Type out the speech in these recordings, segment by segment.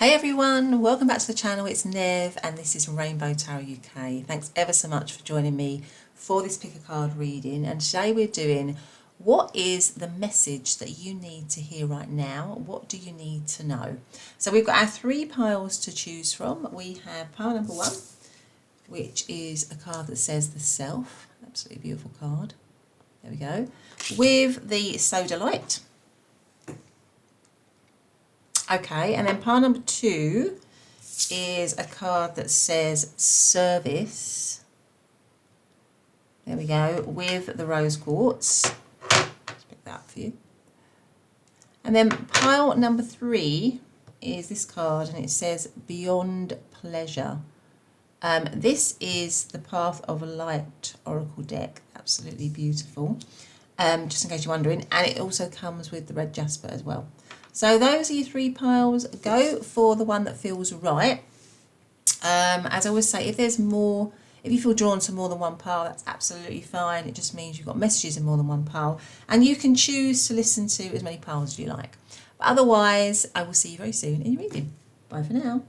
Hey everyone, welcome back to the channel. It's Nev and this is Rainbow Tarot UK. Thanks ever so much for joining me for this pick a card reading, and today we're doing what is the message that you need to hear right now. What do you need to know? So we've got our three piles to choose from. We have pile number one, which is a card that says the Self. Absolutely beautiful card. There we go. With the Sodalite. Okay, and then pile number two is a card that says Service. There we go, with the Rose Quartz. Let's pick that up for you. And then pile number three is this card, and it says Beyond Pleasure. This is the Path of Light Oracle deck. Absolutely beautiful. Just in case you're wondering. And it also comes with the red Jasper as well. So those are your three piles. Go for the one that feels right. As I always say, if there's more, if you feel drawn to more than one pile, that's absolutely fine. It just means you've got messages in more than one pile. And you can choose to listen to as many piles as you like. But otherwise, I will see you very soon in your reading. Bye for now.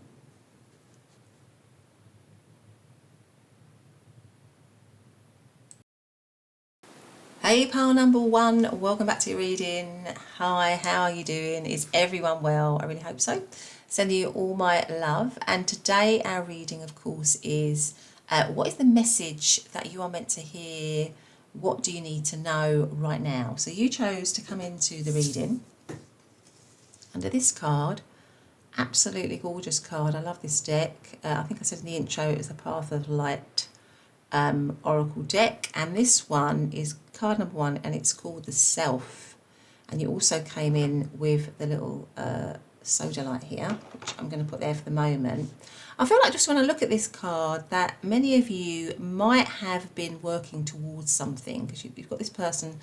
Hey pile number one, welcome back to your reading. Hi, how are you doing? Is everyone well? I really hope so. Sending you all my love. And today our reading, of course, is what is the message that you are meant to hear? What do you need to know right now? So you chose to come into the reading under this card. Absolutely gorgeous card. I love this deck. I think I said in the intro it was the Path of Light Oracle deck, and this one is card number one, and it's called the Self. And you also came in with the little Sodalite here, which I'm going to put there for the moment. I feel like just when I look at this card that many of you might have been working towards something, because you've got this person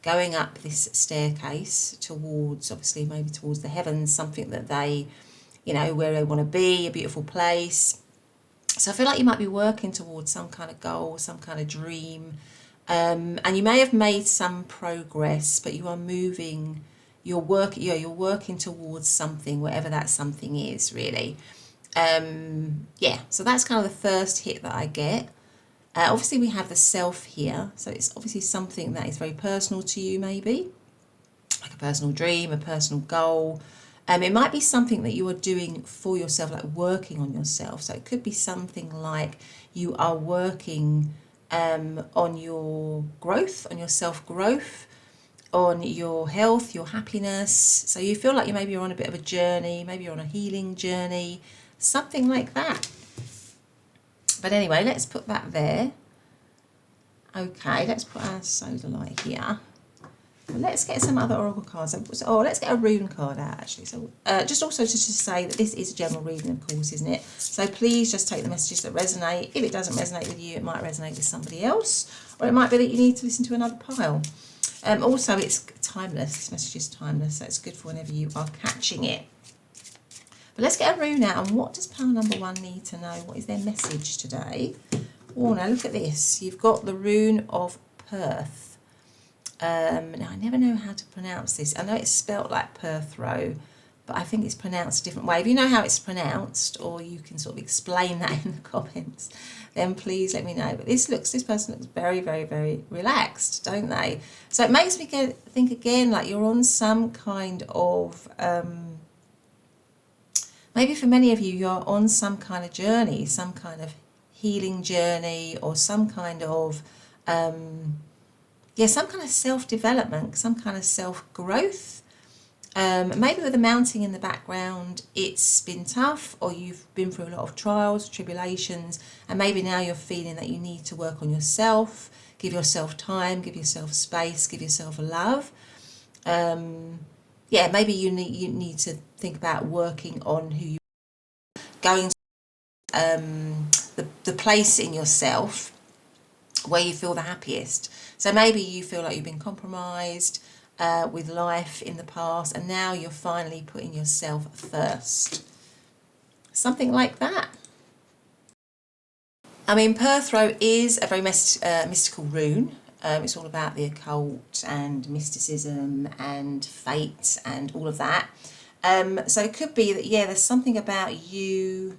going up this staircase towards, obviously maybe towards the heavens, something that they, you know, where they want to be, a beautiful place. So I feel like you might be working towards some kind of goal, some kind of dream, and you may have made some progress, but you are moving, you're working towards something, whatever that something is, really. Yeah, so that's kind of the first hit that I get. Obviously we have the Self here, so it's obviously something that is very personal to you, maybe like a personal dream, a personal goal. It might be something that you are doing for yourself, like working on yourself. So it could be something like you are working on your growth, on your self-growth, on your health, your happiness. So you feel like you're on a bit of a journey, maybe you're on a healing journey, something like that. But anyway, let's put that there. Okay, let's put our Sodalite here. Let's get some other oracle cards. Oh, let's get a rune card out, actually. So just also to say that this is a general reading, of course, isn't it? So please just take the messages that resonate. If it doesn't resonate with you, it might resonate with somebody else, or it might be that you need to listen to another pile. Also, it's timeless. This message is timeless, so it's good for whenever you are catching it. But let's get a rune out. And what does pile number one need to know? What is their message today? Oh, now look at this. You've got the rune of Perth. Now I never know how to pronounce this. I know it's spelt like Perthrow, but I think it's pronounced a different way. If you know how it's pronounced, or you can sort of explain that in the comments, then please let me know. But this person looks very, very, very relaxed, don't they? So it makes me think again, like you're on some kind of, maybe for many of you, you're on some kind of journey, some kind of healing journey, or some kind of, some kind of self-development, some kind of self-growth. Maybe with the mountain in the background, it's been tough, or you've been through a lot of trials, tribulations, and maybe now you're feeling that you need to work on yourself, give yourself time, give yourself space, give yourself love. Maybe you need to think about working on who you are, going to the place in yourself where you feel the happiest. So maybe you feel like you've been compromised with life in the past, and now you're finally putting yourself first. Something like that. I mean, Perthrow is a very mystical rune. It's all about the occult and mysticism and fate and all of that. So it could be that, yeah, there's something about you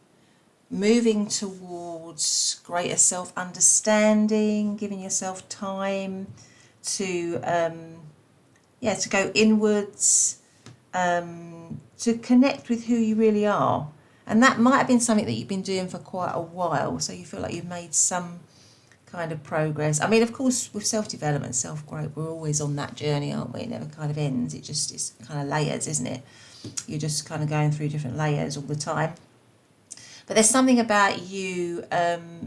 moving towards greater self-understanding, giving yourself time to, to go inwards, to connect with who you really are. And that might have been something that you've been doing for quite a while, so you feel like you've made some kind of progress. I mean, of course, with self-development, self-growth, we're always on that journey, aren't we? It never kind of ends. It's kind of layers, isn't it? You're just kind of going through different layers all the time. But there's something about you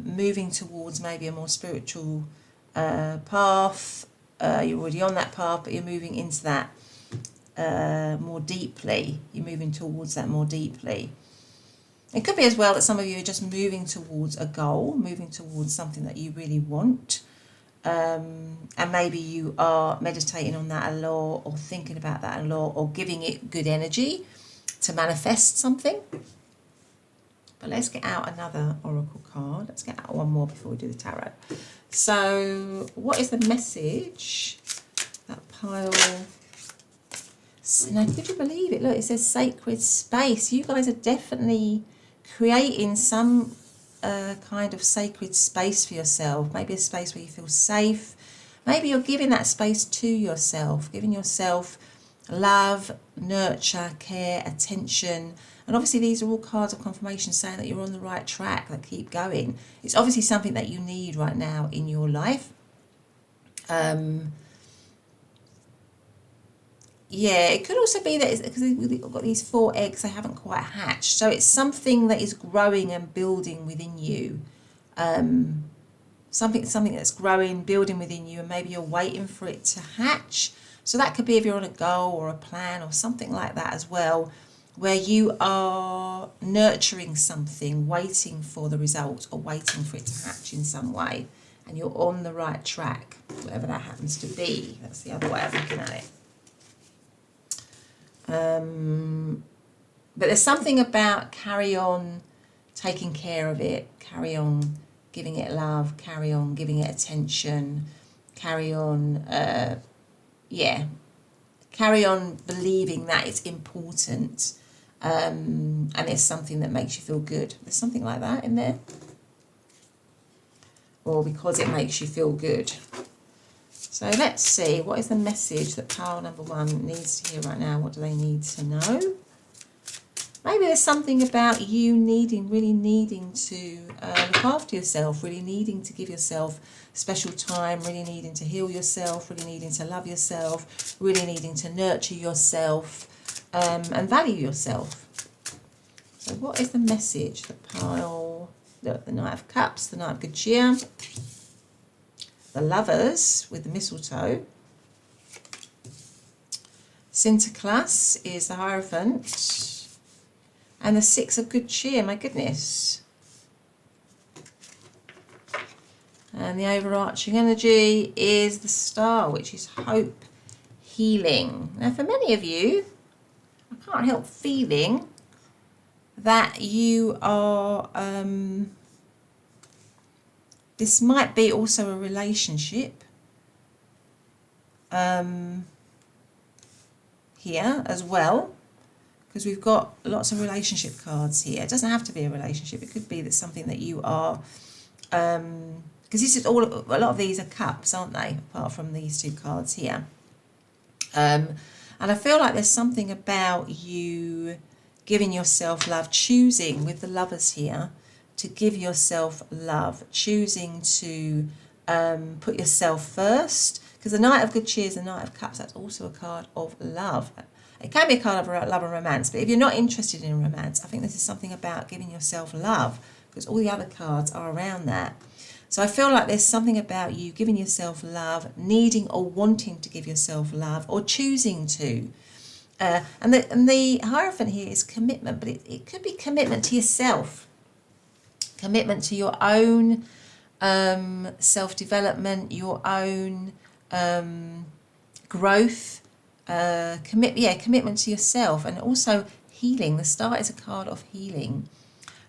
moving towards maybe a more spiritual path. You're already on that path, but you're moving into that more deeply. You're moving towards that more deeply. It could be as well that some of you are just moving towards a goal, moving towards something that you really want. And maybe you are meditating on that a lot, or thinking about that a lot, or giving it good energy to manifest something. But let's get out another oracle card. Let's get out one more before we do the tarot. So what is the message that pile... Now, could you believe it? Look, it says sacred space. You guys are definitely creating some kind of sacred space for yourself. Maybe a space where you feel safe. Maybe you're giving that space to yourself, giving yourself love, nurture, care, attention. And obviously these are all cards of confirmation saying that you're on the right track, that keep going. It's obviously something that you need right now in your life. Yeah, it could also be that it's because we've got these 4 eggs, they haven't quite hatched. So it's something that is growing and building within you. Something that's growing, building within you, and maybe you're waiting for it to hatch. So that could be if you're on a goal or a plan or something like that as well, where you are nurturing something, waiting for the result or waiting for it to hatch in some way. And you're on the right track, whatever that happens to be. That's the other way of looking at it. But there's something about carry on taking care of it, carry on giving it love, carry on giving it attention, carry on, carry on believing that it's important, and it's something that makes you feel good. There's something like that in there. Or because it makes you feel good. So let's see, what is the message that pile number 1 needs to hear right now? What do they need to know? Maybe there's something about you really needing to look after yourself, really needing to give yourself special time, really needing to heal yourself, really needing to love yourself, really needing to nurture yourself, and value yourself. So what is the message that pile, look, the Knight of Cups, the Knight of Good Cheer, the Lovers with the mistletoe, Sinterklaas is the Hierophant, and the 6 of Good Cheer, my goodness. And the overarching energy is the Star, which is hope, healing. Now for many of you, I can't help feeling that you are... this might be also a relationship here as well, because we've got lots of relationship cards here. It doesn't have to be a relationship. It could be that something that you are, because this is a lot of these are cups, aren't they? Apart from these 2 cards here. And I feel like there's something about you giving yourself love, choosing with the Lovers here, to give yourself love, choosing to put yourself first, because the Knight of Good Cheer is the Knight of Cups. That's also a card of love. It can be a card of love and romance, but if you're not interested in romance, I think this is something about giving yourself love, because all the other cards are around that. So I feel like there's something about you giving yourself love, needing or wanting to give yourself love, or choosing to. And the Hierophant here is commitment, but it could be commitment to yourself. Commitment to your own self-development, your own growth, commitment to yourself, and also healing. The Star is a card of healing.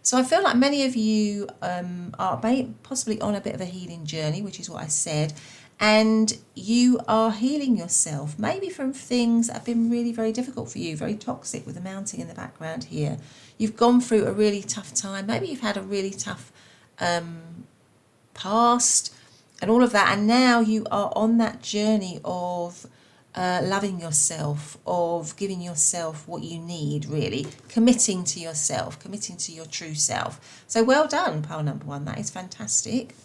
So I feel like many of you are possibly on a bit of a healing journey, which is what I said, and you are healing yourself, maybe from things that have been really very difficult for you, very toxic, with the mountain in the background here. You've gone through a really tough time, maybe you've had a really tough past and all of that, and now you are on that journey of loving yourself, of giving yourself what you need, really committing to yourself, committing to your true self. So well done, pile number one, that is fantastic.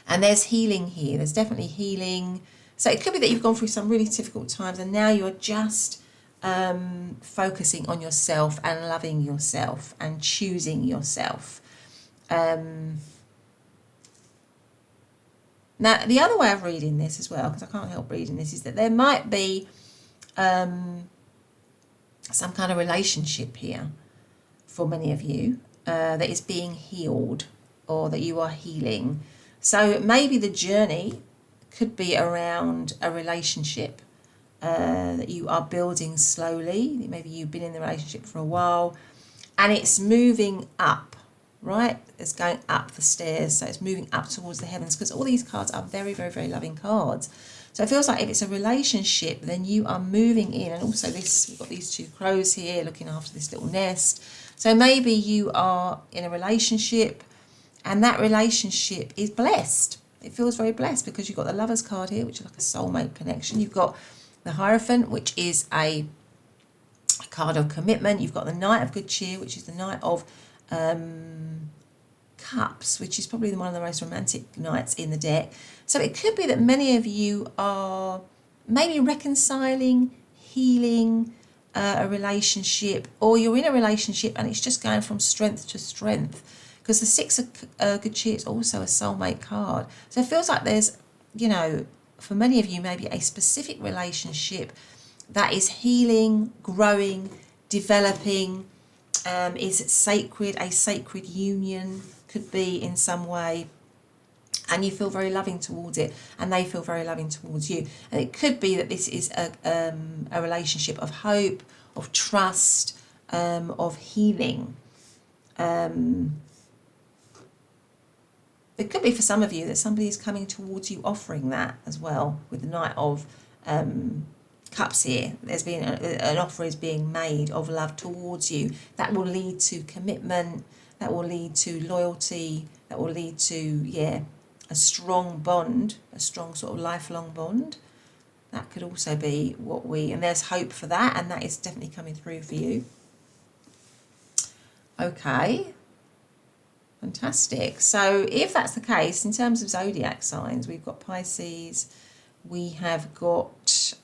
And there's healing here, there's definitely healing. So it could be that you've gone through some really difficult times and now you're just focusing on yourself and loving yourself and choosing yourself. Now, the other way of reading this as well, because I can't help reading this, is that there might be some kind of relationship here for many of you that is being healed, or that you are healing. So maybe the journey could be around a relationship that you are building slowly. Maybe you've been in the relationship for a while and it's moving up, right? It's going up the stairs, so it's moving up towards the heavens, because all these cards are very, very, very loving cards. So it feels like if it's a relationship, then you are moving in. And also this, we've got these two crows here looking after this little nest. So maybe you are in a relationship and that relationship is blessed. It feels very blessed because you've got the Lovers card here, which is like a soulmate connection. You've got the Hierophant, which is a card of commitment. You've got the Knight of Good Cheer, which is the Knight of Cups, which is probably one of the most romantic knights in the deck. So it could be that many of you are maybe reconciling, healing a relationship, or you're in a relationship and it's just going from strength to strength, because the Six of Good Cheer is also a soulmate card. So it feels like there's, you know, for many of you, maybe a specific relationship that is healing, growing, developing, is sacred, a sacred union could be in some way, and you feel very loving towards it and they feel very loving towards you. And it could be that this is a relationship of hope, of trust, of healing. It could be for some of you that somebody is coming towards you offering that as well, with the Knight of Cups here. There's been an offer is being made of love towards you that will lead to commitment, that will lead to loyalty, that will lead to, yeah, a strong bond, a strong sort of lifelong bond. That could also be what and there's hope for that, and that is definitely coming through for you. Okay. Fantastic. So if that's the case, in terms of zodiac signs, we've got Pisces, we have got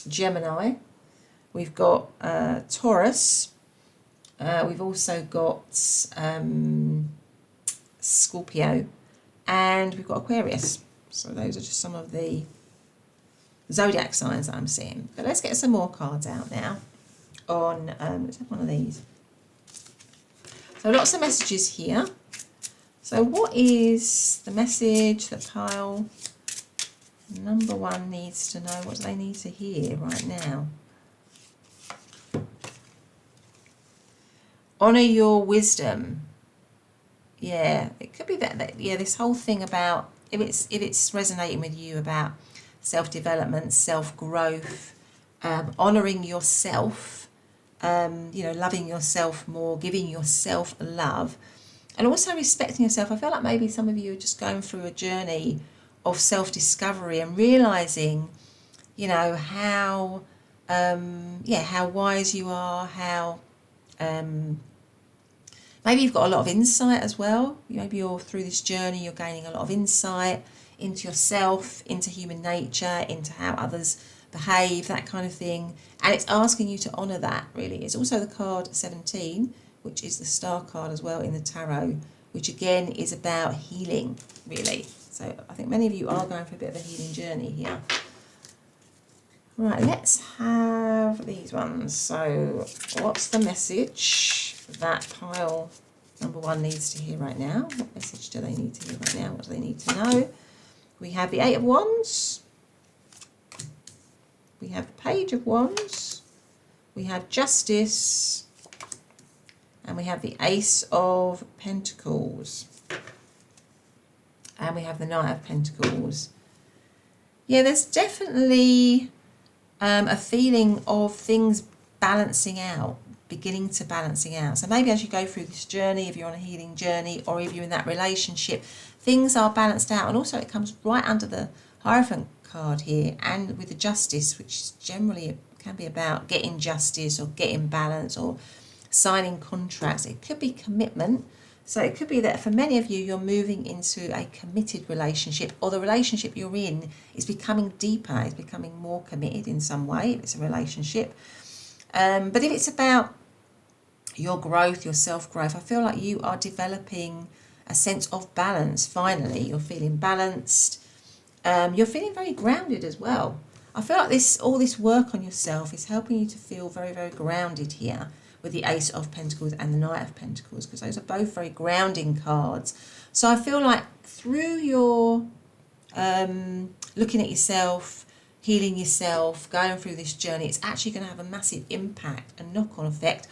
Gemini, we've got Taurus, we've also got Scorpio, and we've got Aquarius. So those are just some of the zodiac signs that I'm seeing. But let's get some more cards out now on, let's have one of these. So lots of messages here. So what is the message that pile number one needs to know? What do they need to hear right now? Honour your wisdom. Yeah, it could be that yeah, this whole thing about, if it's resonating with you about self-development, self-growth, honouring yourself, you know, loving yourself more, giving yourself love, and also respecting yourself. I feel like maybe some of you are just going through a journey of self-discovery and realising, you know, how, how wise you are, how, maybe you've got a lot of insight as well. Maybe you're through this journey, you're gaining a lot of insight into yourself, into human nature, into how others behave, that kind of thing. And it's asking you to honour that, really. It's also the card 17, which is the star card as well in the tarot, which again is about healing, really. So I think many of you are going for a bit of a healing journey here. Right, let's have these ones. So what's the message that pile number one needs to hear right now? What message do they need to hear right now? What do they need to know? We have the Eight of Wands. We have the Page of Wands. We have Justice. And we have the Ace of Pentacles. And we have the Knight of Pentacles. Yeah, there's definitely a feeling of things balancing out, beginning to balancing out. So maybe as you go through this journey, if you're on a healing journey or if you're in that relationship, things are balanced out. And also it comes right under the Hierophant card here, and with the Justice, which generally can be about getting justice or getting balance or signing contracts. It could be commitment. So it could be that for many of you, you're moving into a committed relationship, or the relationship you're in is becoming deeper, it's becoming more committed in some way, if it's a relationship. But if it's about your growth, your self-growth, I feel like you are developing a sense of balance. Finally, you're feeling balanced. You're feeling very grounded as well. I feel like all this work on yourself is helping you to feel very, very grounded here with the Ace of Pentacles and the Knight of Pentacles, because those are both very grounding cards. So I feel like through your looking at yourself, healing yourself, going through this journey, it's actually going to have a massive impact, a knock-on effect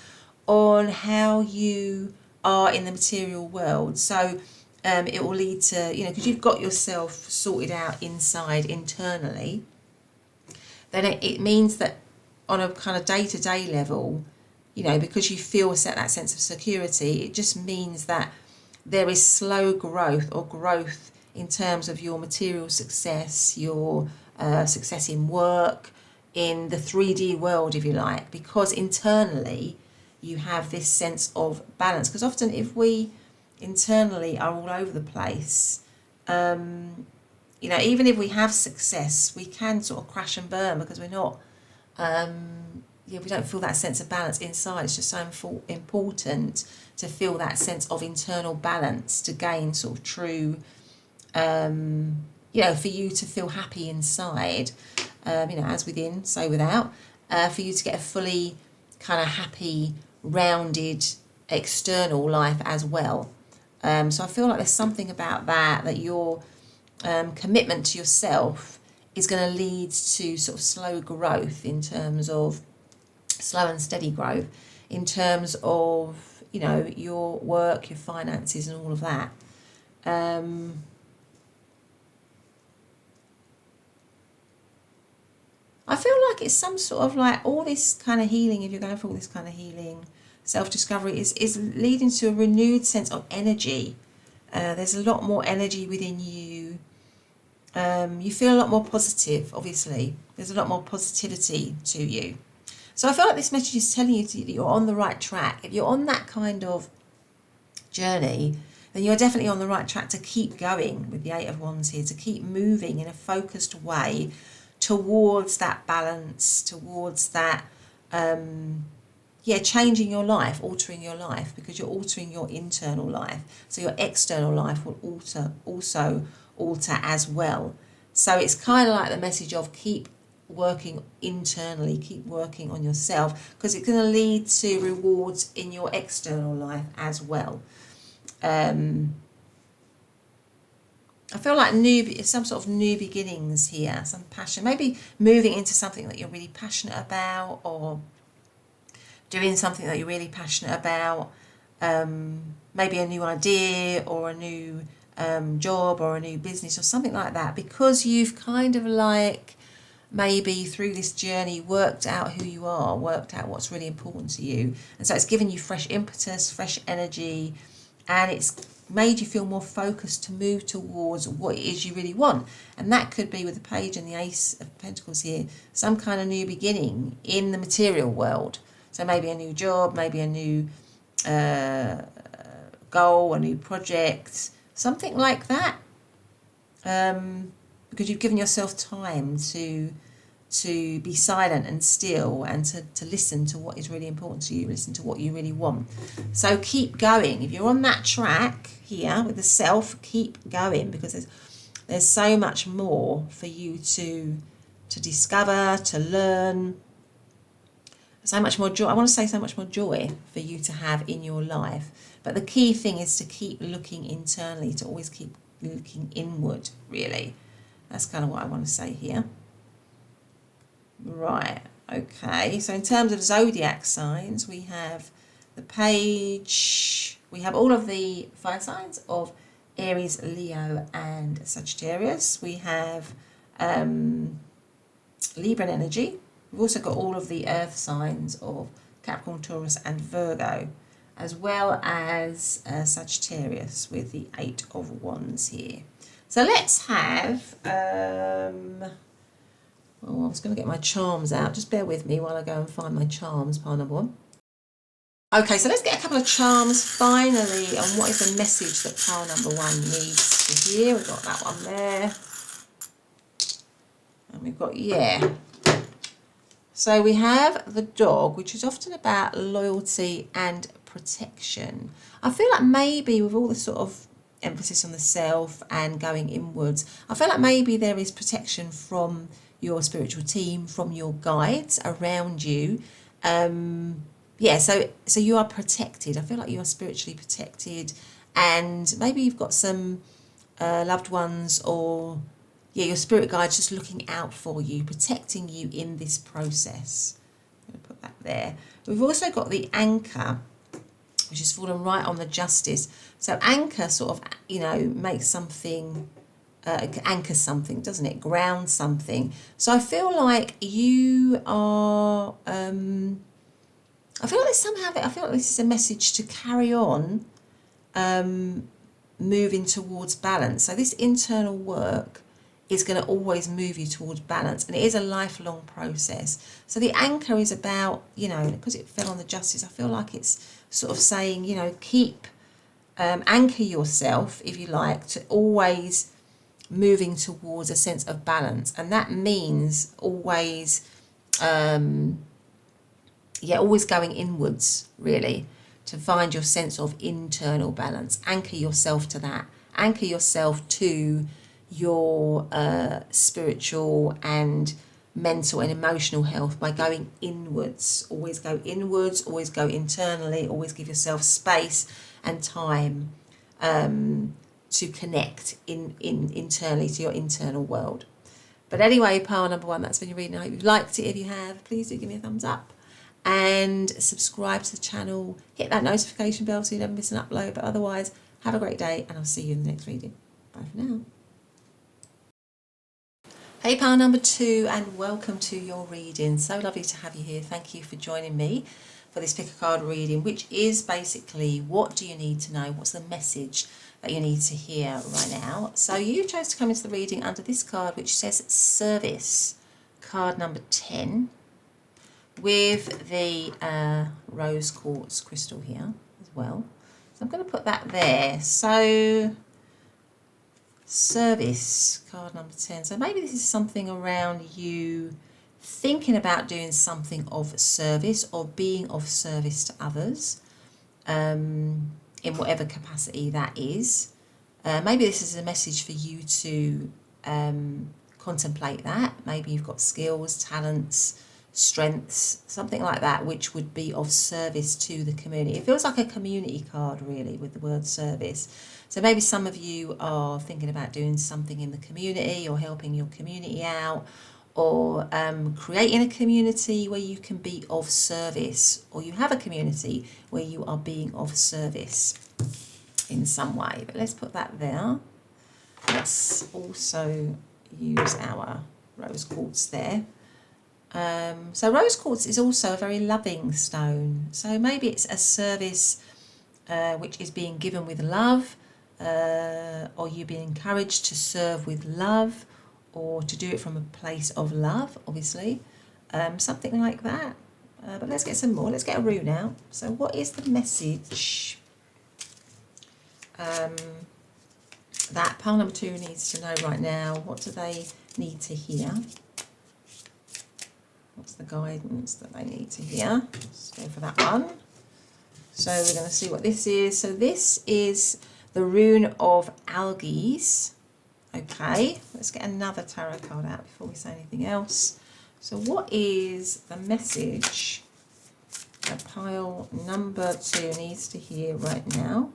on how you are in the material world. So it will lead to, because you've got yourself sorted out inside, internally, then it means that on a kind of day-to-day level, because you feel that sense of security, it just means that there is slow growth or growth in terms of your material success, your success in work, in the 3D world, if you like, because internally you have this sense of balance. Because often if we internally are all over the place, even if we have success, we can sort of crash and burn because we're not, we don't feel that sense of balance inside. It's just so important to feel that sense of internal balance to gain sort of true, for you to feel happy inside, as within, so without, for you to get a fully kind of happy, rounded external life as well. So I feel like there's something about that your commitment to yourself is going to lead to sort of slow growth in terms of slow and steady growth in terms of, your work, your finances and all of that. I feel like it's some sort of like all this kind of healing, if you're going for all this kind of healing, self-discovery is leading to a renewed sense of energy. There's a lot more energy within you. You feel a lot more positive, obviously. There's a lot more positivity to you. So I feel like this message is telling you that you're on the right track. If you're on that kind of journey, then you're definitely on the right track to keep going with the Eight of Wands here, to keep moving in a focused way towards that balance, towards that, changing your life, altering your life, because you're altering your internal life. So your external life will also alter as well. So it's kind of like the message of keep working internally, keep working on yourself, because it's going to lead to rewards in your external life as well. I feel like some sort of new beginnings here, some passion, maybe moving into something that you're really passionate about, or doing something that you're really passionate about, maybe a new idea or a new job or a new business or something like that, because you've kind of like maybe through this journey worked out who you are, worked out what's really important to you, and so it's given you fresh impetus, fresh energy, and it's made you feel more focused to move towards what it is you really want. And that could be, with the Page and the Ace of Pentacles here, some kind of new beginning in the material world. So maybe a new job, maybe a new goal, a new project, something like that. Because you've given yourself time to be silent and still, and to listen to what is really important to you, listen to what you really want. So keep going. If you're on that track here with the Self, keep going, because there's so much more for you to discover, to learn, so much more joy. I want to say so much more joy for you to have in your life. But the key thing is to keep looking internally, to always keep looking inward, really. That's kind of what I want to say here. Right, okay. So in terms of zodiac signs, we have the Page, we have all of the 5 signs of Aries, Leo and Sagittarius. We have Libran energy. We've also got all of the earth signs of Capricorn, Taurus and Virgo, as well as Sagittarius with the 8 of Wands here. So let's have, I was going to get my charms out. Just bear with me while I go and find my charms, pile number 1. Okay, so let's get a couple of charms finally on what is the message that pile number 1 needs to hear. We've got that one there. And we've got, yeah. So we have the dog, which is often about loyalty and protection. I feel like maybe with all the sort of emphasis on the self and going inwards, I feel like maybe there is protection from your spiritual team, from your guides around you. Yeah, so you are protected. I feel like you are spiritually protected, and maybe you've got some loved ones or your spirit guides just looking out for you, protecting you in this process. I'm going to put that there. We've also got the anchor, which is fallen right on the justice. So anchor sort of, makes something, anchors something, doesn't it? Ground something. So I feel like you are, I feel like this is a message to carry on, moving towards balance. So this internal work is going to always move you towards balance, and it is a lifelong process. So the anchor is about, because it fell on the justice, I feel like it's sort of saying, keep, anchor yourself, if you like, to always moving towards a sense of balance. And that means always, always going inwards, really, to find your sense of internal balance. Anchor yourself to that. Anchor yourself to your spiritual and mental and emotional health by going inwards. Always go inwards, always go internally, always give yourself space and time to connect internally to your internal world. But anyway, pile number 1, that's been your reading. I hope you've liked it. If you have, please do give me a thumbs up and subscribe to the channel. Hit that notification bell so you never miss an upload. But otherwise, have a great day, and I'll see you in the next reading. Bye for now. Hey pile number 2, and welcome to your reading. So lovely to have you here. Thank you for joining me for this pick a card reading, which is basically, what do you need to know? What's the message that you need to hear right now? So you chose to come into the reading under this card, which says service, card number 10, with the rose quartz crystal here as well. So I'm going to put that there. So service, card number 10. So maybe this is something around you thinking about doing something of service or being of service to others, in whatever capacity that is. Maybe this is a message for you to contemplate that. Maybe you've got skills, talents, strengths, something like that, which would be of service to the community. It feels like a community card, really, with the word service. So maybe some of you are thinking about doing something in the community or helping your community out, or creating a community where you can be of service, or you have a community where you are being of service in some way. But let's put that there. Let's also use our rose quartz there. So rose quartz is also a very loving stone. So maybe it's a service which is being given with love, or you're being encouraged to serve with love, or to do it from a place of love, obviously. Something like that. But let's get some more. Let's get a rune out. So what is the message that pile number 2 needs to know right now? What do they need to hear? What's the guidance that they need to hear? Let's go for that one. So we're going to see what this is. So this is the rune of algaes. Okay, let's get another tarot card out before we say anything else. So what is the message that pile number 2 needs to hear right now?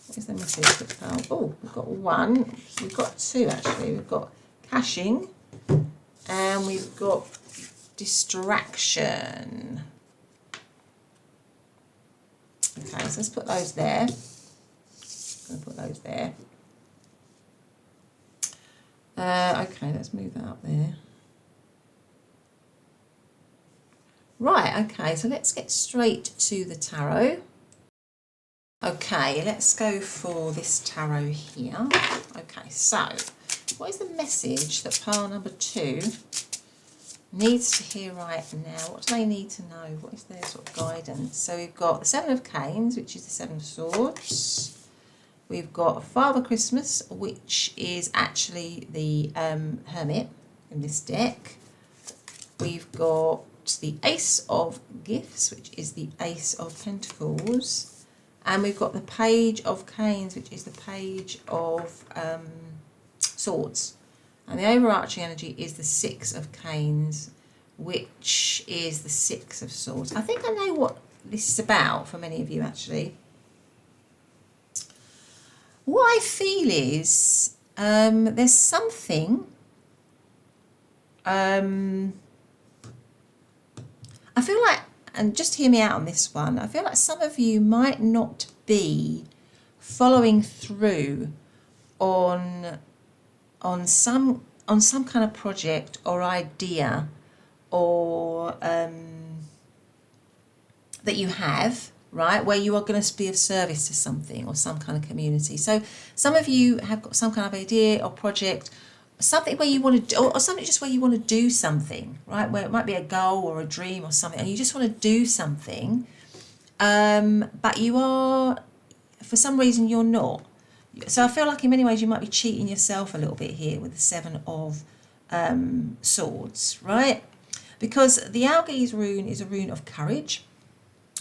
What is the message that pile? Oh, we've got 1. We've got 2 actually. We've got caching and we've got distraction. Okay, so let's put those there. I'm going to put those there. Okay, let's move that up there. Right, okay, so let's get straight to the tarot. Okay, let's go for this tarot here. Okay, so what is the message that pile number 2 needs to hear right now? What do they need to know? What is their sort of guidance? So we've got the 7 of Canes, which is the 7 of Swords. We've got Father Christmas, which is actually the Hermit in this deck. We've got the Ace of Gifts, which is the Ace of Pentacles. And we've got the Page of Canes, which is the Page of Swords. And the overarching energy is the 6 of Canes, which is the 6 of Swords. I think I know what this is about for many of you, actually. What I feel is there's something... I feel like, and just hear me out on this one, I feel like some of you might not be following through on some kind of project or idea or that you have, right, where you are going to be of service to something or some kind of community. So some of you have got some kind of idea or project, something where you want to do, or something just where you want to do something, right, where it might be a goal or a dream or something, and you just want to do something, but you are, for some reason, you're not. So I feel like in many ways you might be cheating yourself a little bit here with the 7 of Swords, right? Because the Algaze rune is a rune of courage.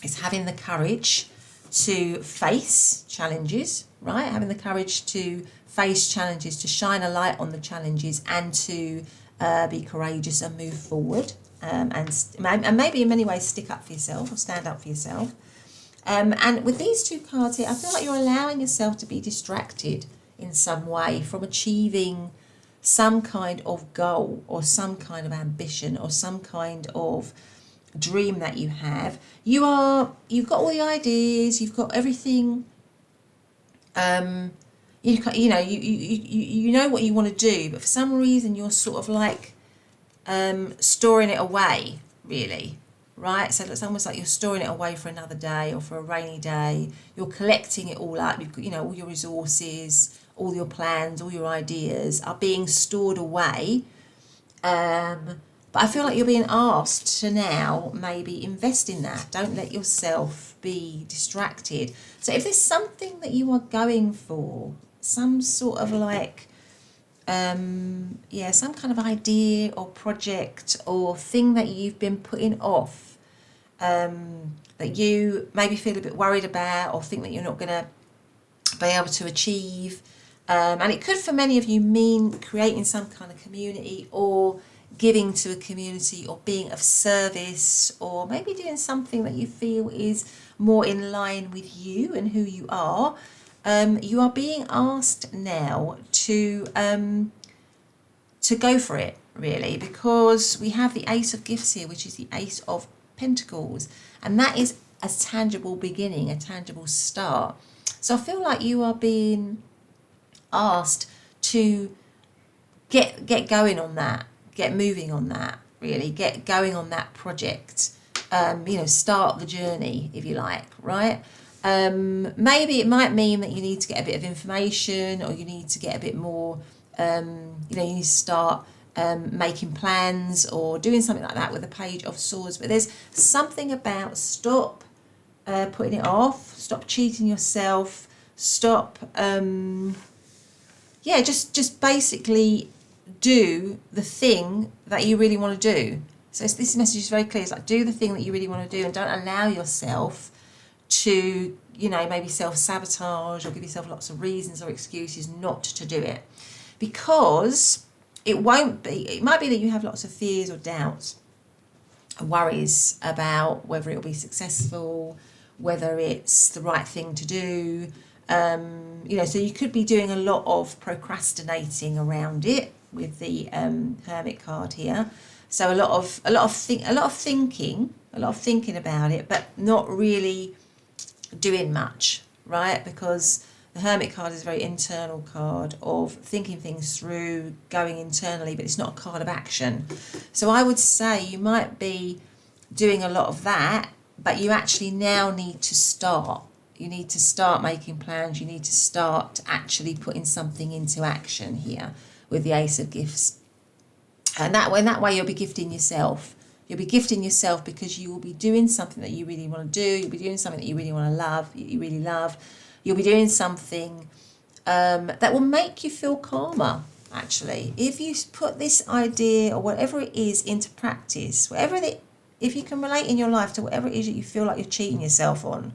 It's having the courage to face challenges, right? Having the courage to face challenges, to shine a light on the challenges, and to be courageous and move forward, and maybe in many ways stick up for yourself or stand up for yourself. And with these 2 cards here, I feel like you're allowing yourself to be distracted in some way from achieving some kind of goal or some kind of ambition or some kind of dream that you have. You've got all the ideas, you've got everything. You know what you want to do, but for some reason you're sort of like storing it away, really, right? So it's almost like you're storing it away for another day or for a rainy day. You're collecting it all up. You've got, all your resources, all your plans, all your ideas are being stored away. But I feel like you're being asked to now maybe invest in that. Don't let yourself be distracted. So if there's something that you are going for, some sort of like, some kind of idea or project or thing that you've been putting off, that you maybe feel a bit worried about or think that you're not going to be able to achieve. And it could, for many of you, mean creating some kind of community or giving to a community or being of service or maybe doing something that you feel is more in line with you and who you are. You are being asked now to go for it, really, because we have the Ace of Gifts here, which is the Ace of Pentacles, and that is a tangible beginning, a tangible start. So I feel like you are being asked to get going on that, get moving on that, really, get going on that project, start the journey, if you like, right? Maybe it might mean that you need to get a bit of information, or you need to get a bit more, you need to start making plans or doing something like that with the Page of Swords. But there's something about stop putting it off, stop cheating yourself, stop, just basically do the thing that you really want to do. So this message is very clear. It's like, do the thing that you really want to do, and don't allow yourself to, maybe self-sabotage or give yourself lots of reasons or excuses not to do it. Because it might be that you have lots of fears or doubts and worries about whether it'll be successful, whether it's the right thing to do. So you could be doing a lot of procrastinating around it with the Hermit card here. So a lot of thinking about it, but not really doing much, right? Because The Hermit card is a very internal card of thinking things through, going internally, but it's not a card of action. So I would say you might be doing a lot of that, but you actually now need to start. You need to start making plans. You need to start actually putting something into action here with the Ace of Gifts. And that way you'll be gifting yourself. You'll be gifting yourself because you will be doing something that you really want to do. You'll be doing something that you really want to love, you really love. You'll be doing something that will make you feel calmer, actually. If you put this idea or whatever it is into practice, if you can relate in your life to whatever it is that you feel like you're cheating yourself on,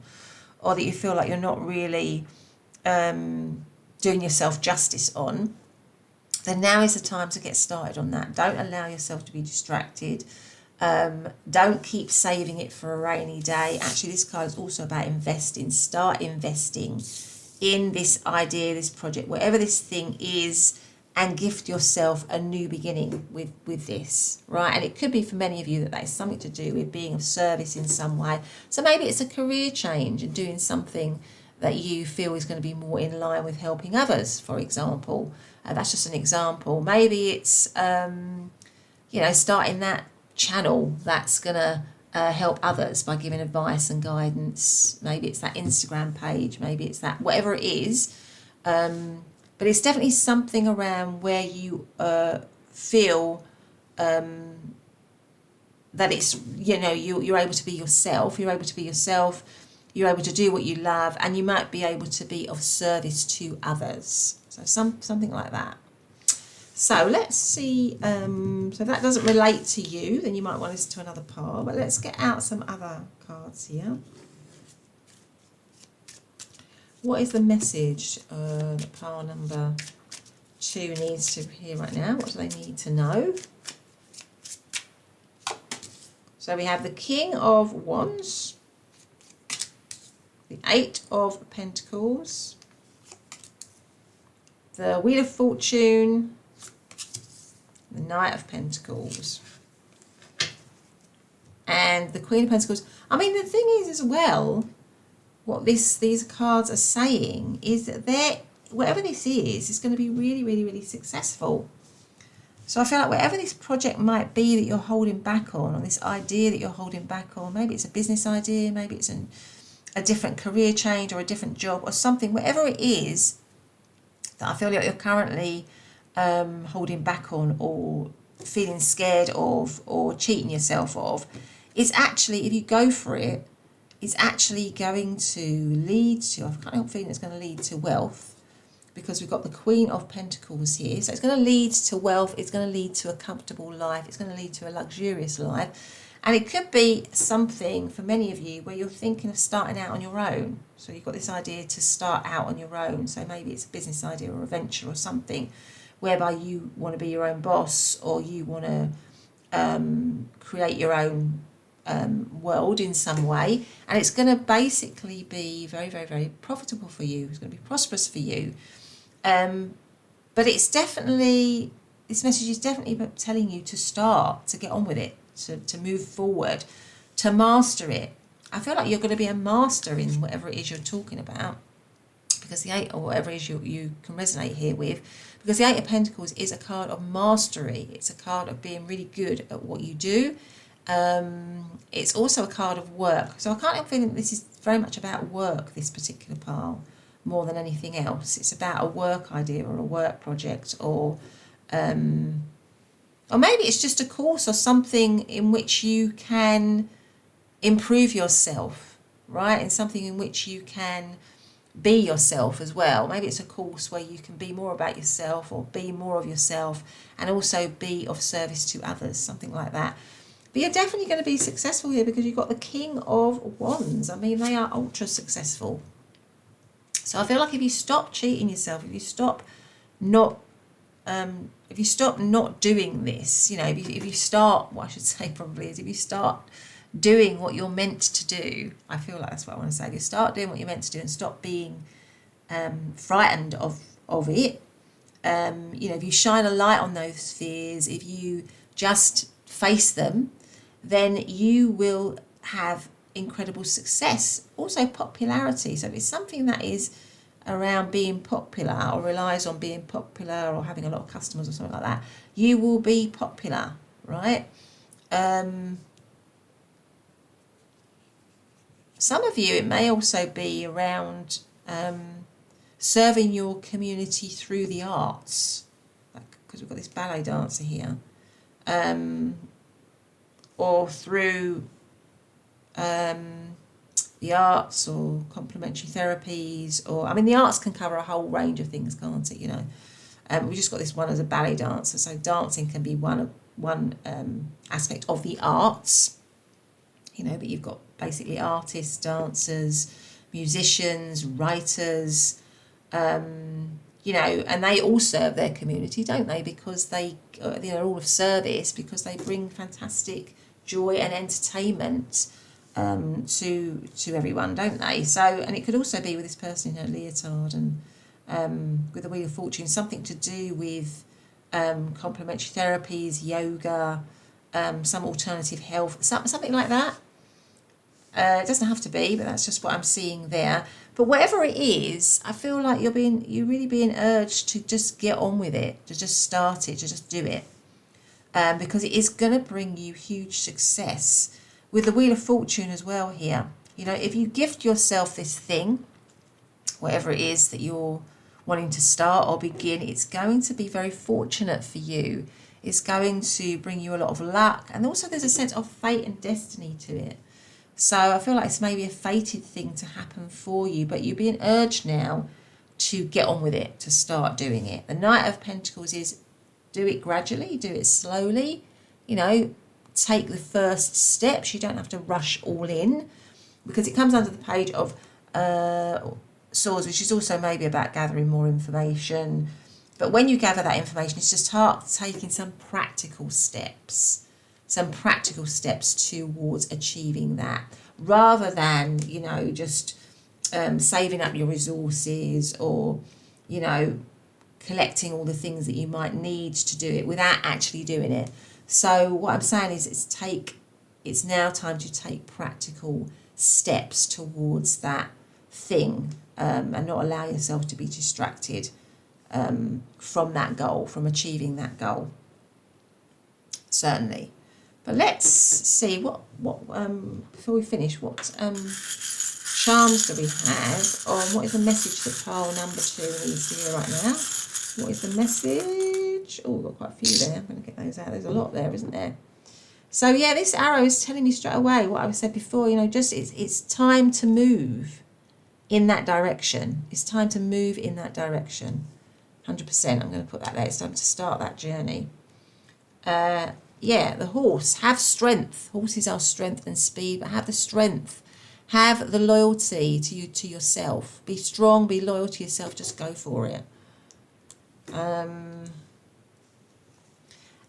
or that you feel like you're not really doing yourself justice on, then now is the time to get started on that. Don't allow yourself to be distracted. Don't keep saving it for a rainy day. Actually, this card is also about investing. Start investing in this idea, this project, whatever this thing is, and gift yourself a new beginning with this, right? And it could be for many of you that is something to do with being of service in some way. So maybe it's a career change and doing something that you feel is going to be more in line with helping others, for example. That's just an example. Maybe it's, starting that channel that's going to help others by giving advice and guidance. Maybe it's that Instagram page. Maybe it's that, whatever it is. But it's definitely something around where you feel that it's, you're able to be yourself. You're able to be yourself. You're able to do what you love, and you might be able to be of service to others. So something like that. So let's see. So if that doesn't relate to you, then you might want to listen to another pile. But let's get out some other cards here. What is the message that pile number 2 needs to hear right now? What do they need to know? So we have the King of Wands, the 8 of Pentacles, the Wheel of Fortune, the Knight of Pentacles, and the Queen of Pentacles. I mean, the thing is as well, what these cards are saying is that whatever this is going to be really, really, really successful. So I feel like whatever this project might be that you're holding back on, or this idea that you're holding back on, maybe it's a business idea, maybe it's a different career change or a different job or something, whatever it is that I feel like you're currently holding back on or feeling scared of or cheating yourself of, is actually, if you go for it, it's actually going to lead to, I can't help feeling it's going to lead to wealth, because we've got the Queen of Pentacles here. So it's going to lead to wealth, it's going to lead to a comfortable life, it's going to lead to a luxurious life. And it could be something for many of you where you're thinking of starting out on your own. So you've got this idea to start out on your own. So maybe it's a business idea or a venture or something whereby you want to be your own boss, or you want to create your own world in some way, and it's going to basically be very, very, very profitable for you. It's going to be prosperous for you, but it's definitely, this message is definitely telling you to start, to get on with it, to move forward, to master it. I feel like you're going to be a master in whatever it is you're talking about, because the 8, or whatever it is you can resonate here with, because the 8 of Pentacles is a card of mastery. It's a card of being really good at what you do. It's also a card of work. So I can't help feeling this is very much about work, this particular pile, more than anything else. It's about a work idea or a work project, or maybe it's just a course or something in which you can improve yourself, right? And something in which you can be yourself as well. Maybe it's a course where you can be more about yourself, or be more of yourself, and also be of service to others, something like that. But you're definitely going to be successful here, because you've got the King of Wands. I mean, they are ultra successful. So I feel like if you stop cheating yourself, if you stop not doing this, if you start, what I should say probably is, if you start doing what you're meant to do, I feel like that's what I want to say. If you start doing what you're meant to do and stop being frightened of it, if you shine a light on those fears, if you just face them, then you will have incredible success, also popularity. So if it's something that is around being popular or relies on being popular or having a lot of customers or something like that, you will be popular, right? Some of you, it may also be around serving your community through the arts, because we've got this ballet dancer here, or through the arts or complementary therapies, or I mean the arts can cover a whole range of things, can't it? You know, we just got this one as a ballet dancer, so dancing can be one aspect of the arts, you know, but you've got basically artists, dancers, musicians, writers, you know, and they all serve their community, don't they? Because they, you know, all of service, because they bring fantastic joy and entertainment to everyone, don't they? So, and it could also be with this person in her leotard and with the Wheel of Fortune, something to do with complementary therapies, yoga, some alternative health, something like that. It doesn't have to be, but that's just what I'm seeing there. But whatever it is, I feel like you're really being urged to just get on with it, to just start it, to just do it, because it is going to bring you huge success. With the Wheel of Fortune as well here, you know, if you gift yourself this thing, whatever it is that you're wanting to start or begin, it's going to be very fortunate for you. It's going to bring you a lot of luck, and also there's a sense of fate and destiny to it. So I feel like it's maybe a fated thing to happen for you, but you're being urged now to get on with it, to start doing it. The Knight of Pentacles is do it gradually, do it slowly, you know, take the first steps. You don't have to rush all in, because it comes under the page of Swords, which is also maybe about gathering more information. But when you gather that information, it's just taking some practical steps towards achieving that, rather than, you know, just saving up your resources or, you know, collecting all the things that you might need to do it without actually doing it. So what I'm saying is it's now time to take practical steps towards that thing, and not allow yourself to be distracted from that goal, from achieving that goal, certainly. But let's see what before we finish, what charms do we have, or what is the message that pile number 2 needs to hear right now? What is the message? Oh, we've got quite a few there. I'm going to get those out. There's a lot there, isn't there? So yeah, this arrow is telling me straight away what I said before. You know, just it's time to move in that direction. It's time to move in that direction. 100%. I'm going to put that there. It's time to start that journey. Yeah, the horse, have strength. Horses are strength and speed, but have the strength. Have the loyalty to yourself. Be strong, be loyal to yourself, just go for it. At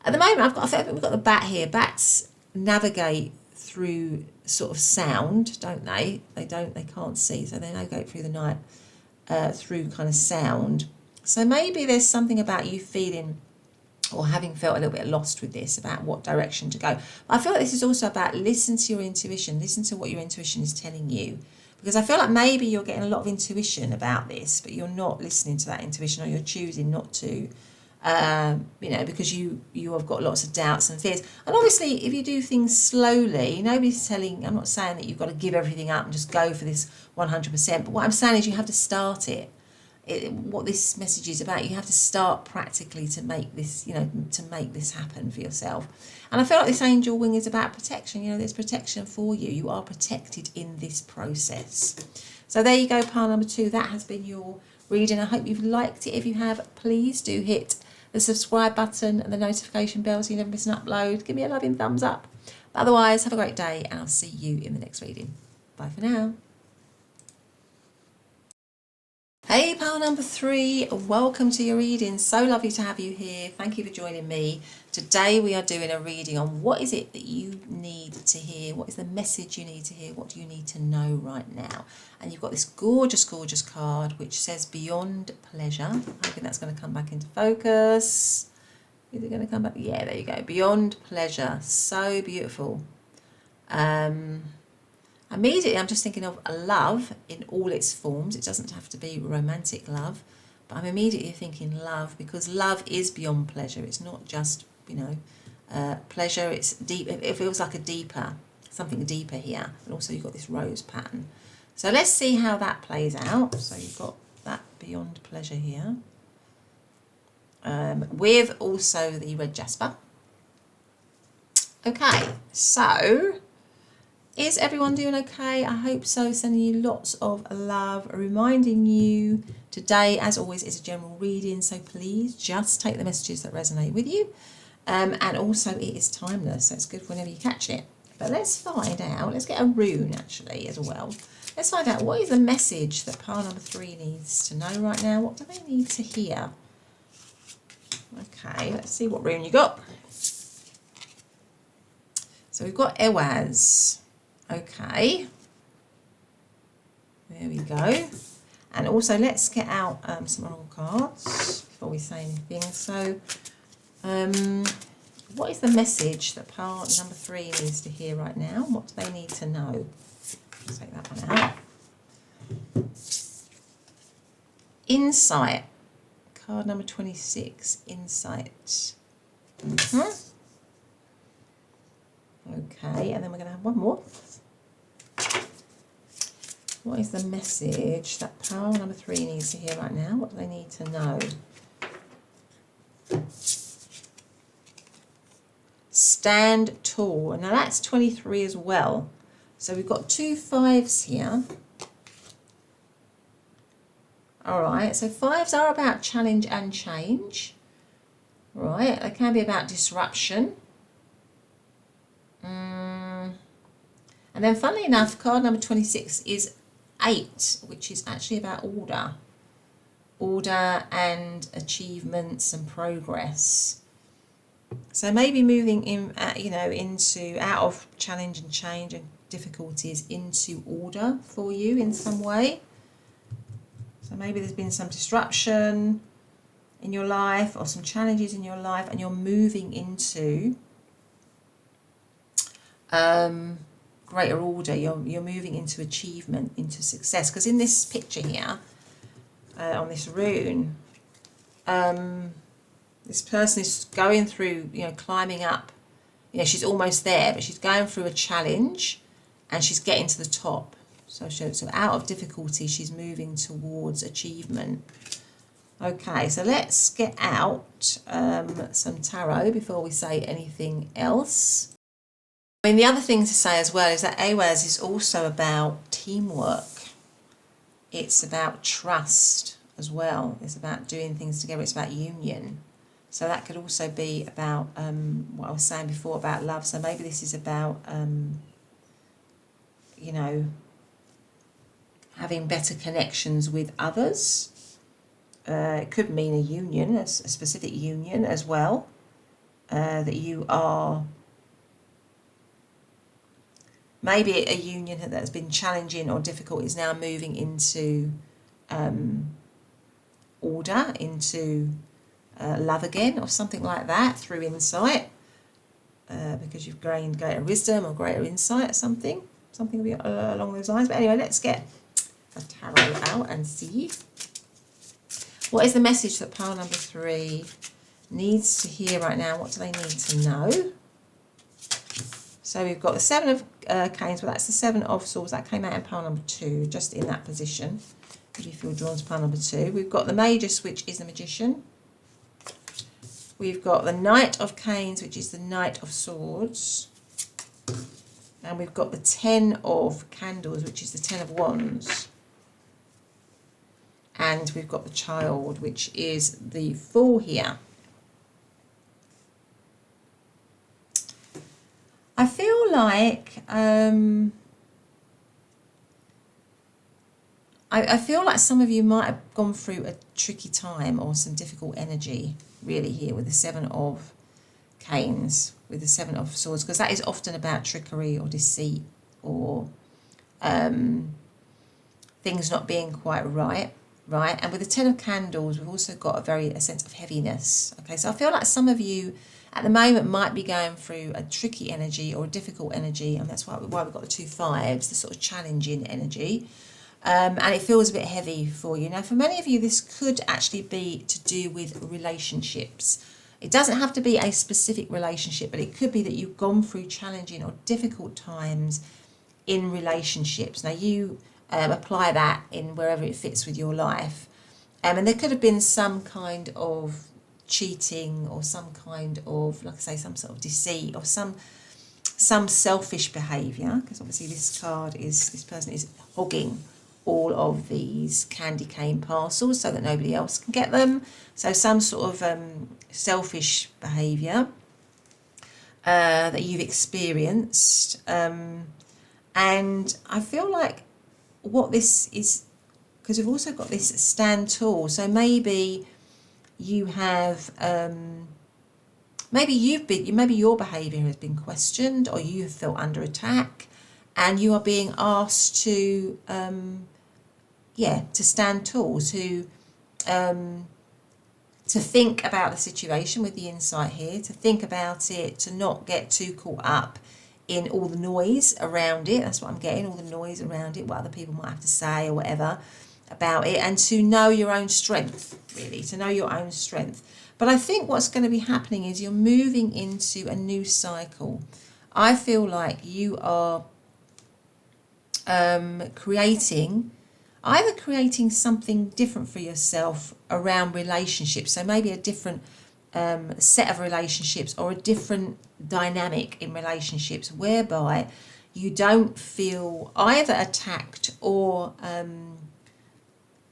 the moment, I think we've got the bat here. Bats navigate through sort of sound, don't they? They can't see, so they navigate through the night through kind of sound. So maybe there's something about you feeling or having felt a little bit lost with this, about what direction to go. But I feel like this is also about listen to your intuition, listen to what your intuition is telling you. Because I feel like maybe you're getting a lot of intuition about this, but you're not listening to that intuition, or you're choosing not to, you know, because you have got lots of doubts and fears. And obviously, if you do things slowly, nobody's telling, I'm not saying that you've got to give everything up and just go for this 100%, but what I'm saying is you have to start it. What this message is about, you have to start practically to make this, you know, to make this happen for yourself. And I feel like this angel wing is about protection. You know, there's protection for you. You are protected in this process. So there you go, pile number 2. That has been your reading. I hope you've liked it. If you have, please do hit the subscribe button and the notification bell so you never miss an upload. Give me a loving thumbs up. But otherwise, have a great day, and I'll see you in the next reading. Bye for now. Hey, pile number 3, welcome to your reading. So lovely to have you here. Thank you for joining me. Today we are doing a reading on what is it that you need to hear, what is the message you need to hear, what do you need to know right now. And you've got this gorgeous, gorgeous card which says Beyond Pleasure. I think that's going to come back into focus. Is it going to come back? Yeah, there you go. Beyond Pleasure. So beautiful. Immediately, I'm just thinking of a love in all its forms. It doesn't have to be romantic love, but I'm immediately thinking love, because love is beyond pleasure. It's not just, pleasure. It's deep. It feels like something deeper here. And also you've got this rose pattern. So let's see how that plays out. So you've got that beyond pleasure here. With also the red jasper. Okay, so is everyone doing okay? I hope so. Sending you lots of love, reminding you today, as always, is a general reading, so please just take the messages that resonate with you. And also it is timeless, so it's good whenever you catch it. But let's find out, let's get a rune actually as well. Let's find out what is the message that pile number 3 needs to know right now. What do they need to hear? Okay, let's see what rune you got. So we've got Ewaz. Okay. There we go. And also let's get out some oracle cards before we say anything. So what is the message that pile number 3 needs to hear right now? What do they need to know? Let's take that one out. Insight. Card number 26, insight. Okay, and then we're going to have one more. What is the message that pile number 3 needs to hear right now? What do they need to know? Stand tall. Now that's 23 as well. So we've got 2 5s here. All right, so 5s are about challenge and change. Right, they can be about disruption. And then funnily enough, card number 26 is 8, which is actually about order. Order and achievements and progress. So maybe moving in, into out of challenge and change and difficulties into order for you in some way. So maybe there's been some disruption in your life or some challenges in your life, and you're moving into greater order. You're moving into achievement, into success. Because in this picture here, on this rune, this person is going through, climbing up. She's almost there, but she's going through a challenge and she's getting to the top. So out of difficulty, she's moving towards achievement. Okay, so let's get out some tarot before we say anything else. I mean, the other thing to say as well is that Ewaz is also about teamwork. It's about trust as well. It's about doing things together. It's about union. So that could also be about what I was saying before about love. So maybe this is about, having better connections with others. It could mean a union, a specific union as well, that you are, maybe a union that's been challenging or difficult is now moving into order, into love again, or something like that through insight, because you've gained greater wisdom or greater insight or something along those lines. But anyway, let's get a tarot out and see. What is the message that pile number 3 needs to hear right now? What do they need to know? So we've got the 7 of Canes, but that's the 7 of Swords. That came out in pile number 2, just in that position. If you feel drawn to pile number 2. We've got the Magus, which is the Magician. We've got the Knight of Canes, which is the Knight of Swords. And we've got the 10 of Candles, which is the 10 of Wands. And we've got the Child, which is the Fool here. I feel like I feel like some of you might have gone through a tricky time or some difficult energy really here with the 7 of Canes, with the 7 of Swords, because that is often about trickery or deceit or things not being quite right. And with the 10 of Candles, we've also got a sense of heaviness. Okay, so I feel like some of you, at the moment might be going through a tricky energy or a difficult energy, and that's why we've got the 2 5s, the sort of challenging energy. And it feels a bit heavy for you. Now, for many of you, this could actually be to do with relationships. It doesn't have to be a specific relationship, but it could be that you've gone through challenging or difficult times in relationships. Now, you apply that in wherever it fits with your life. And there could have been some kind of cheating or some kind of, like I say, some sort of deceit or some selfish behaviour, because obviously this person is hogging all of these candy cane parcels so that nobody else can get them. So some sort of selfish behaviour that you've experienced. And I feel like what this is, because we've also got this stand tall. So maybe you have, maybe your behaviour has been questioned, or you have felt under attack, and you are being asked to, to stand tall, to think about the situation with the insight here, to think about it, to not get too caught up in all the noise around it. That's what I'm getting, all the noise around it, what other people might have to say or whatever about it, and to know your own strength, really, to know your own strength. But I think what's going to be happening is you're moving into a new cycle. I feel like you are creating something different for yourself around relationships. So maybe a different set of relationships, or a different dynamic in relationships, whereby you don't feel either attacked or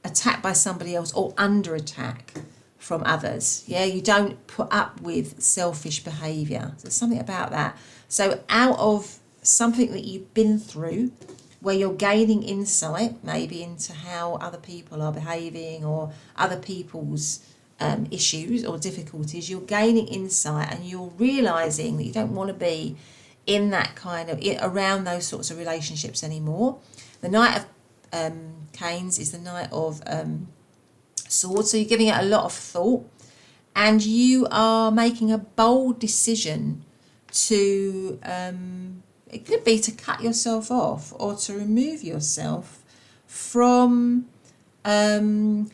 attacked by somebody else, or under attack from others. Yeah, you don't put up with selfish behaviour. So there's something about that. So out of something that you've been through, where you're gaining insight maybe into how other people are behaving, or other people's issues or difficulties, you're gaining insight, and you're realising that you don't want to be in that kind of, around those sorts of relationships anymore. The Knight of Canes is the Knight of Swords, so you're giving it a lot of thought, and you are making a bold decision to, it could be to cut yourself off, or to remove yourself from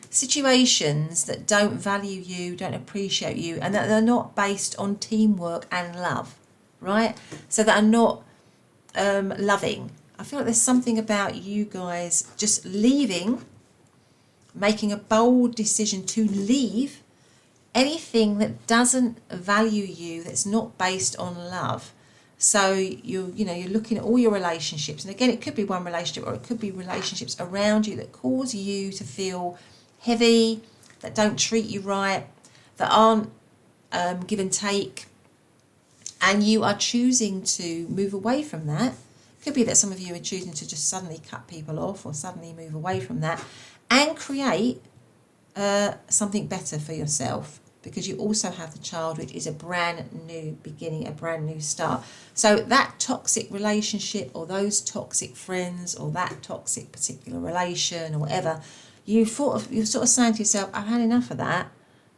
situations that don't value you, don't appreciate you, and that they're not based on teamwork and love, right? So that are not loving. I feel like there's something about you guys just leaving, making a bold decision to leave anything that doesn't value you, that's not based on love. So you're looking at all your relationships, and again, it could be one relationship, or it could be relationships around you that cause you to feel heavy, that don't treat you right, that aren't give and take, and you are choosing to move away from that. It could be that some of you are choosing to just suddenly cut people off, or suddenly move away from that, and create something better for yourself, because you also have the Child, which is a brand new beginning, a brand new start. So that toxic relationship, or those toxic friends, or that toxic particular relation, or whatever, you're sort of saying to yourself, I've had enough of that.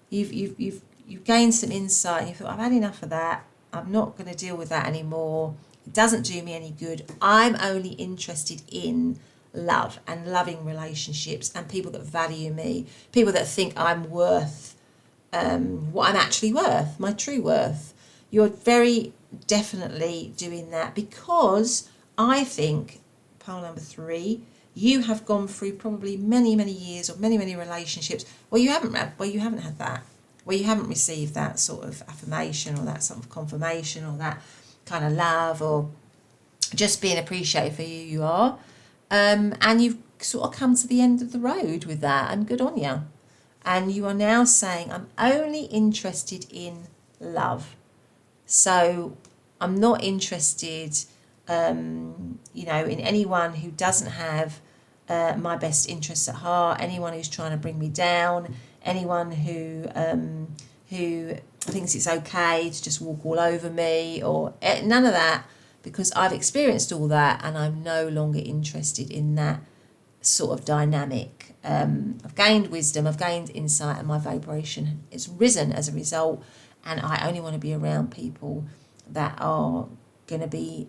You've gained some insight, and you thought, I've had enough of that. I'm not going to deal with that anymore. It doesn't do me any good. I'm only interested in love and loving relationships, and people that value me, people that think I'm worth what I'm actually worth, my true worth. You're very definitely doing that, because I think, pile number 3, you have gone through probably many years, or many relationships where you haven't had that, where you haven't received that sort of affirmation, or that sort of confirmation, or that kind of love, or just being appreciated for who you are. And you've sort of come to the end of the road with that, and good on you. And you are now saying, I'm only interested in love. So I'm not interested, in anyone who doesn't have my best interests at heart, anyone who's trying to bring me down, anyone who thinks it's okay to just walk all over me, or none of that, because I've experienced all that, and I'm no longer interested in that sort of dynamic. I've gained wisdom, I've gained insight, and my vibration has risen as a result, and I only want to be around people that are going to be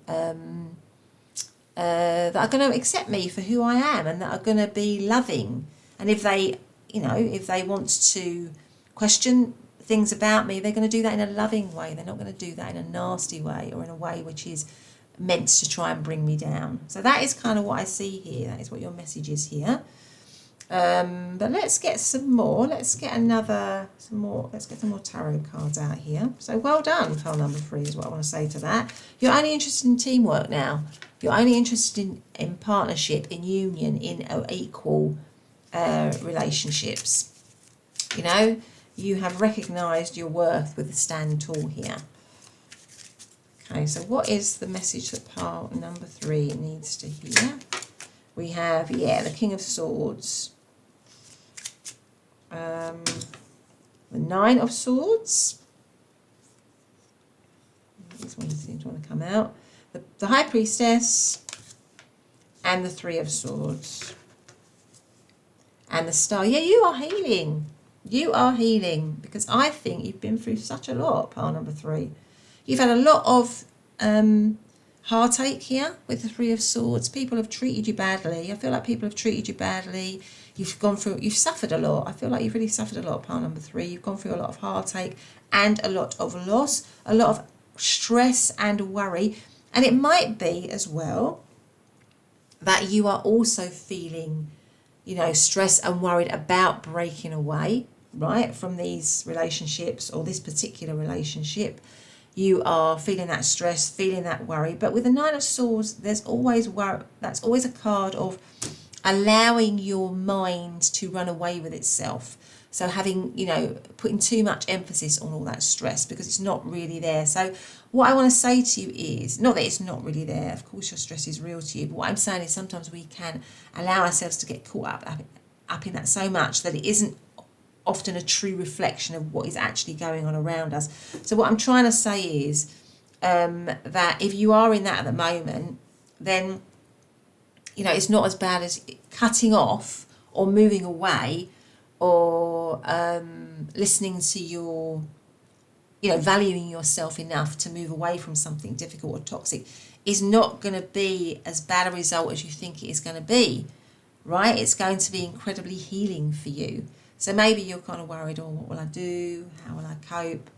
that are going to accept me for who I am, and that are going to be loving. And if they, if they want to question things about me, they're going to do that in a loving way. They're not going to do that in a nasty way, or in a way which is meant to try and bring me down. So that is kind of what I see here. That is what your message is here. But let's get some more. Let's get some more tarot cards out here. So well done, pile number 3 is what I want to say to that. You're only interested in teamwork now. You're only interested in partnership, in union, in equal relationships. You have recognised your worth with the stand tall here. Okay, so what is the message that pile number 3 needs to hear? We have, the King of Swords. The 9 of Swords. These ones seem to want to come out. The High Priestess. And the 3 of Swords. And the Star. Yeah, you are healing. You are healing. Because I think you've been through such a lot, pile number 3. You've had a lot of heartache here with the 3 of Swords. People have treated you badly. I feel like people have treated you badly. You've suffered a lot. I feel like you've really suffered a lot, pile number 3. You've gone through a lot of heartache and a lot of loss, a lot of stress and worry. And it might be as well that you are also feeling, stress and worried about breaking away, right, from these relationships or this particular relationship. You are feeling that stress, feeling that worry. But with the 9 of Swords, there's always worry. That's always a card of allowing your mind to run away with itself. So having, putting too much emphasis on all that stress because it's not really there. So what I want to say to you is, not that it's not really there, of course your stress is real to you, but what I'm saying is sometimes we can allow ourselves to get caught up in that so much that it isn't often a true reflection of what is actually going on around us. So what I'm trying to say is that if you are in that at the moment, then it's not as bad as cutting off or moving away or listening to your, valuing yourself enough to move away from something difficult or toxic is not going to be as bad a result as you think it is going to be, right? It's going to be incredibly healing for you. So maybe you're kind of worried, what will I do? How will I cope,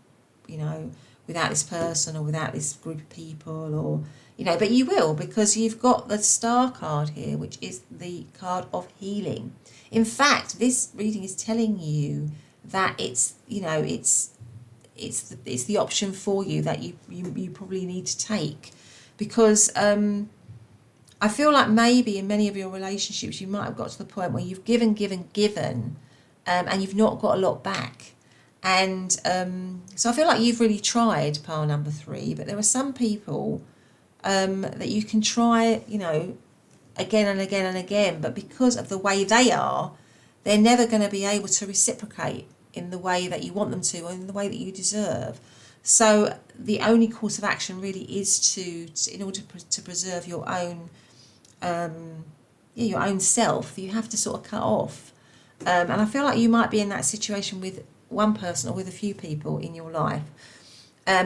without this person or without this group of people or, but you will, because you've got the Star card here, which is the card of healing. In fact, this reading is telling you that it's the option for you that you probably need to take, because I feel like maybe in many of your relationships you might have got to the point where you've given, and you've not got a lot back. And so I feel like you've really tried, pile number 3, but there are some people that you can try, again and again and again, but because of the way they are, they're never going to be able to reciprocate in the way that you want them to or in the way that you deserve. So the only course of action really is to in order to preserve your own self, you have to sort of cut off. And I feel like you might be in that situation with one person or with a few people in your life,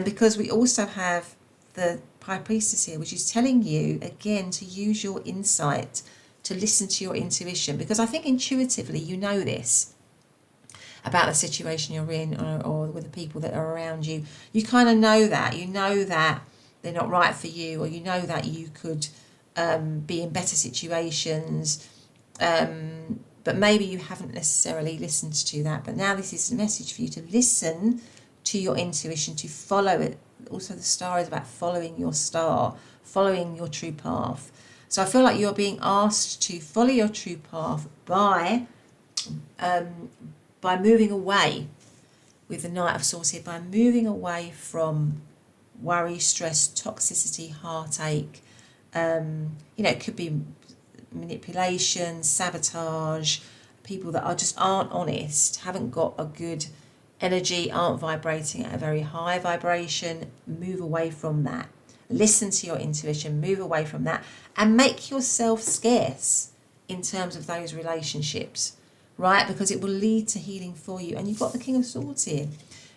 because we also have the High Priestess here, which is telling you again to use your insight, to listen to your intuition, because I think intuitively you know this about the situation you're in or with the people that are around you. You kind of know that. You know that they're not right for you, or you know that you could be in better situations, but maybe you haven't necessarily listened to that. But now this is a message for you to listen to your intuition, to follow it. Also, the Star is about following your star, following your true path. So I feel like you're being asked to follow your true path by moving away with the Knight of Swords here, by moving away from worry, stress, toxicity, heartache. It could be manipulation, sabotage, people that aren't honest, haven't got a good energy, aren't vibrating at a very high vibration. Move away from that. Listen to your intuition, move away from that, and make yourself scarce in terms of those relationships, right? Because it will lead to healing for you. And you've got the King of Swords here,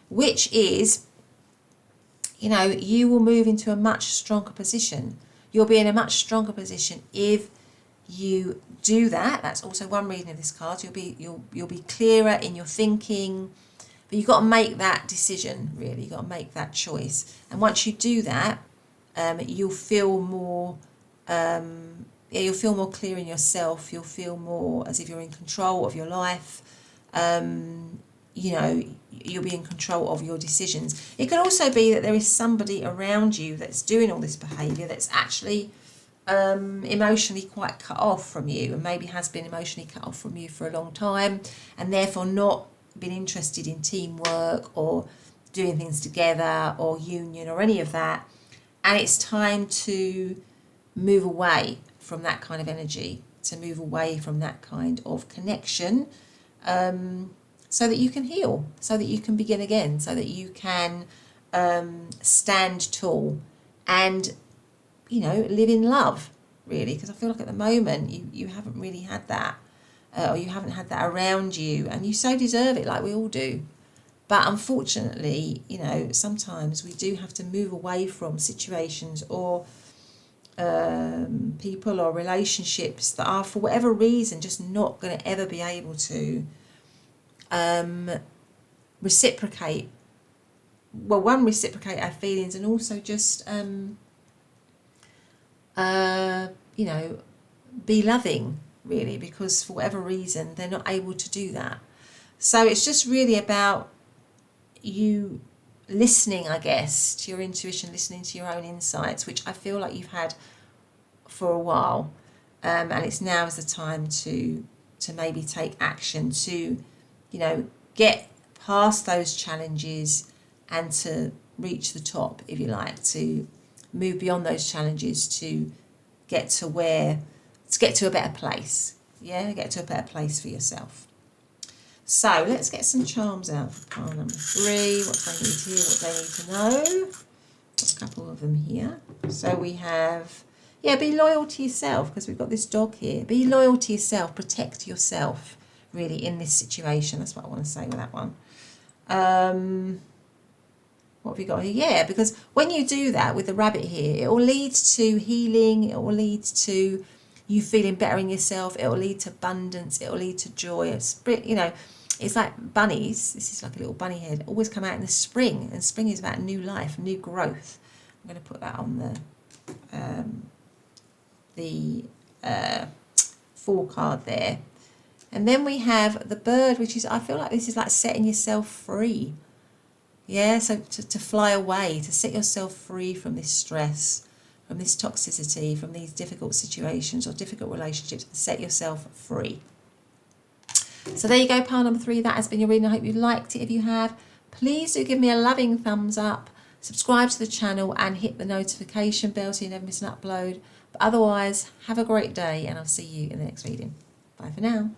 which is, you know, you will move into a much stronger position. You'll be in a much stronger position if you do that. That's also one reading of this card. You'll be clearer in your thinking, but you've got to make that decision, really. You've got to make that choice. And once you do that, you'll feel more, you'll feel more clear in yourself. You'll feel more as if you're in control of your life. You know, you'll be in control of your decisions. It could also be that there is somebody around you that's doing all this behaviour that's actually emotionally quite cut off from you, and maybe has been emotionally cut off from you for a long time, and therefore not been interested in teamwork or doing things together or union or any of that. And it's time to move away from that kind of energy, to move away from that kind of connection, so that you can heal, so that you can begin again, so that you can stand tall and, you know, live in love, really. Because I feel like at the moment you haven't really had that, or you haven't had that around you, and you so deserve it, like we all do. But unfortunately, you know, sometimes we do have to move away from situations or people or relationships that are, for whatever reason, just not going to ever be able to reciprocate our feelings, and also just you know, be loving, really, because for whatever reason they're not able to do that. So it's just really about you listening, I guess, to your intuition, listening to your own insights, which I feel like you've had for a while, and it's now is the time to maybe take action, to, you know, get past those challenges and to reach the top, if you like, to move beyond those challenges, to get to a better place. Yeah, get to a better place for yourself. So let's get some charms out for pile number 3. What they need to hear, what they need to know. There's a couple of them here. So we have, yeah, be loyal to yourself, because we've got this dog here. Be loyal to yourself. Protect yourself, really, in this situation. That's what I want to say with that one. What have we got here? Yeah, because when you do that with the rabbit here, it will lead to healing. It will lead to you feeling better in yourself. It will lead to abundance. It will lead to joy. You know, it's like bunnies. This is like a little bunny head. Always come out in the spring, and spring is about new life, new growth. I'm going to put that on the 4 card there. And then we have the bird, which is, I feel like this is like setting yourself free. Yeah, so to fly away, to set yourself free from this stress, from this toxicity, from these difficult situations or difficult relationships, to set yourself free. So there you go, pile number 3. That has been your reading. I hope you liked it. If you have, please do give me a loving thumbs up, subscribe to the channel and hit the notification bell so you never miss an upload. But otherwise, have a great day, and I'll see you in the next reading. Bye for now.